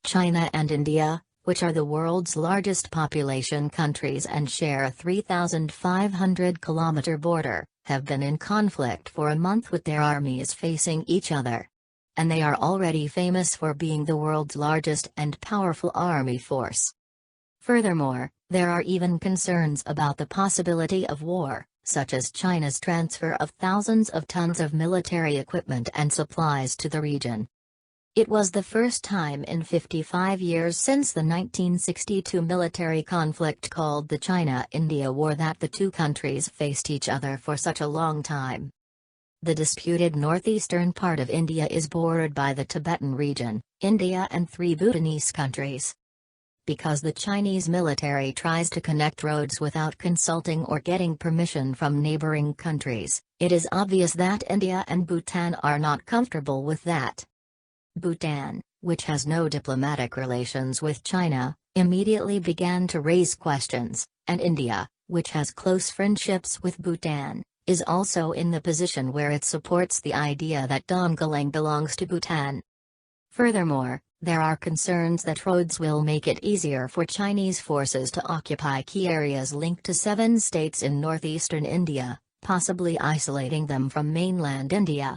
China and India, which are the world's largest population countries and share a 3,500-kilometer border, have been in conflict for a month with their armies facing each other. And they are already famous for being the world's largest and powerful army force. Furthermore, there are even concerns about the possibility of war, such as China's transfer of thousands of tons of military equipment and supplies to the region. It was the first time in 55 years since the 1962 military conflict called the China-India War that the two countries faced each other for such a long time. The disputed northeastern part of India is bordered by the Tibetan region, India and 3 Bhutanese countries. Because the Chinese military tries to connect roads without consulting or getting permission from neighboring countries, it is obvious that India and Bhutan are not comfortable with that. Bhutan, which has no diplomatic relations with China, immediately began to raise questions, and India, which has close friendships with Bhutan, is also in the position where it supports the idea that Dongalang belongs to Bhutan. Furthermore, there are concerns that roads will make it easier for Chinese forces to occupy key areas linked to 7 states in northeastern India, possibly isolating them from mainland India.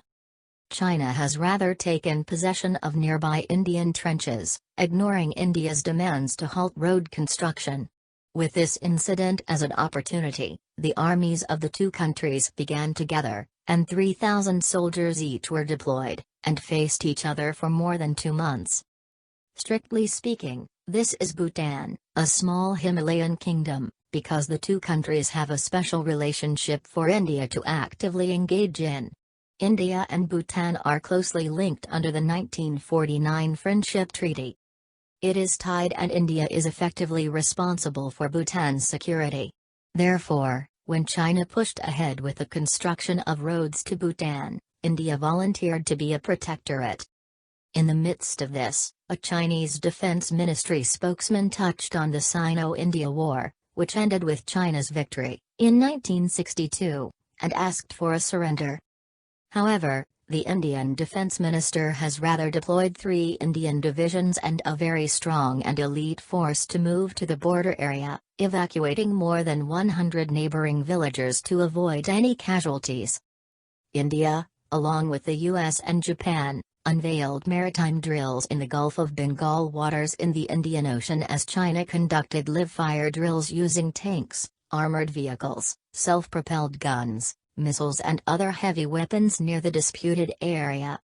China has rather taken possession of nearby Indian trenches, ignoring India's demands to halt road construction. With this incident as an opportunity, the armies of the two countries began together, and 3,000 soldiers each were deployed, and faced each other for more than 2 months. Strictly speaking, this is Bhutan, a small Himalayan kingdom, because the two countries have a special relationship for India to actively engage in. India and Bhutan are closely linked under the 1949 Friendship Treaty. It is tied and India is effectively responsible for Bhutan's security. Therefore, when China pushed ahead with the construction of roads to Bhutan, India volunteered to be a protectorate. In the midst of this, a Chinese Defense Ministry spokesman touched on the Sino-India War, which ended with China's victory, in 1962, and asked for a surrender. However, the Indian Defense Minister has rather deployed 3 Indian divisions and a very strong and elite force to move to the border area, evacuating more than 100 neighboring villagers to avoid any casualties. India, along with the US and Japan, unveiled maritime drills in the Gulf of Bengal waters in the Indian Ocean as China conducted live-fire drills using tanks, armored vehicles, self-propelled guns, missiles and other heavy weapons near the disputed area.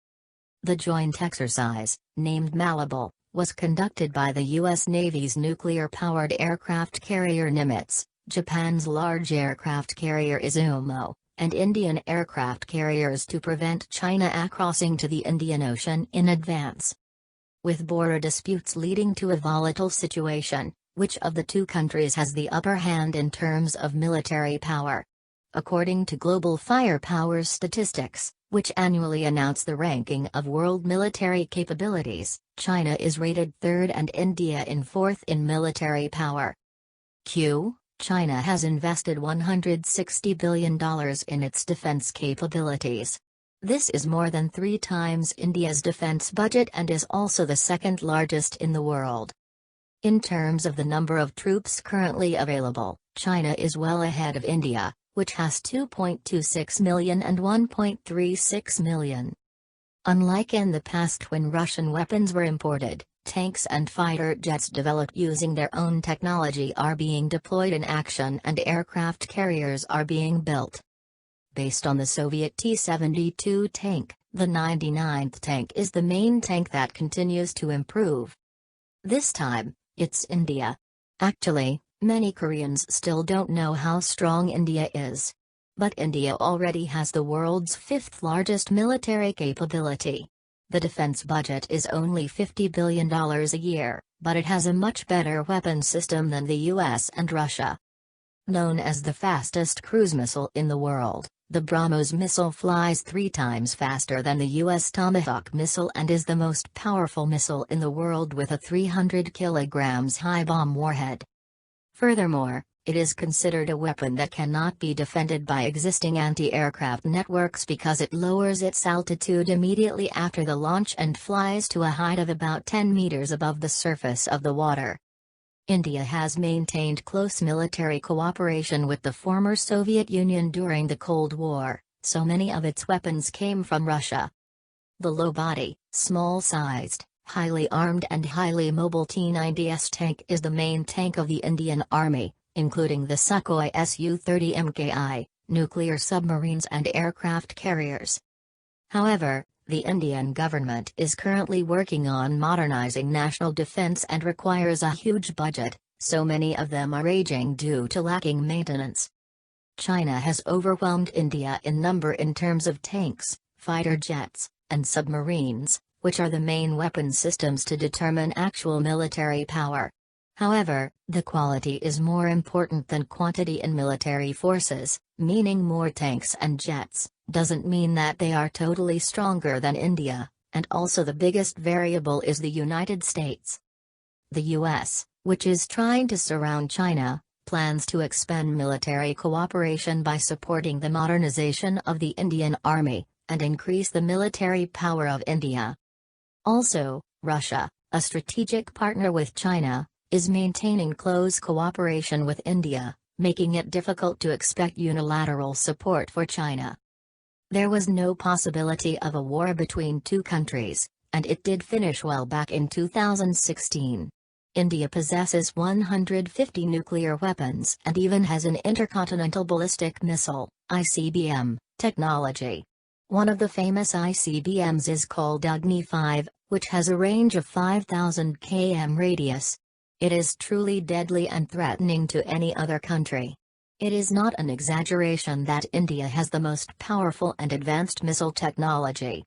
The joint exercise, named Malibal, was conducted by the U.S. Navy's nuclear-powered aircraft carrier Nimitz, Japan's large aircraft carrier Izumo, and Indian aircraft carriers to prevent China crossing to the Indian Ocean in advance. With border disputes leading to a volatile situation, which of the two countries has the upper hand in terms of military power? According to Global Firepower Statistics, which annually announce the ranking of world military capabilities, China is rated 3rd and India in 4th in military power. China has invested $160 billion in its defense capabilities. This is more than 3 times India's defense budget and is also the 2nd largest in the world. In terms of the number of troops currently available, China is well ahead of India, which has 2.26 million and 1.36 million. Unlike in the past when Russian weapons were imported, tanks and fighter jets developed using their own technology are being deployed in action and aircraft carriers are being built. Based on the Soviet T-72 tank, the 99th tank is the main tank that continues to improve. This time, it's India. Actually, many Koreans still don't know how strong India is. But India already has the world's 5th largest military capability. The defense budget is only $50 billion a year, but it has a much better weapon system than the US and Russia. Known as the fastest cruise missile in the world, the BrahMos missile flies 3 times faster than the US Tomahawk missile and is the most powerful missile in the world with a 300 kg high bomb warhead. Furthermore, It is considered a weapon that cannot be defended by existing anti-aircraft networks because it lowers its altitude immediately after the launch and flies to a height of about 10 meters above the surface of the water. India has maintained close military cooperation with the former Soviet Union during the Cold War, so many of its weapons came from Russia. The low-body, small-sized, highly armed and highly mobile T-90S tank is the main tank of the Indian Army, including the Sukhoi Su-30 Mki, nuclear submarines and aircraft carriers. However, the Indian government is currently working on modernizing national defense and requires a huge budget, so many of them are aging due to lacking maintenance. China has overwhelmed India in number in terms of tanks, fighter jets, and submarines, which are the main weapon systems to determine actual military power. However, the quality is more important than quantity in military forces, meaning more tanks and jets doesn't mean that they are totally stronger than India, and also the biggest variable is the United States. The US, which is trying to surround China, plans to expand military cooperation by supporting the modernization of the Indian Army, and increase the military power of India. Also, Russia, a strategic partner with China, is maintaining close cooperation with India, making it difficult to expect unilateral support for China. There was no possibility of a war between two countries, and it did finish well back in 2016. India possesses 150 nuclear weapons and even has an intercontinental ballistic missile, ICBM, technology. One of the famous ICBMs is called Agni 5, which has a range of 5,000 km radius. It is truly deadly and threatening to any other country. It is not an exaggeration that India has the most powerful and advanced missile technology.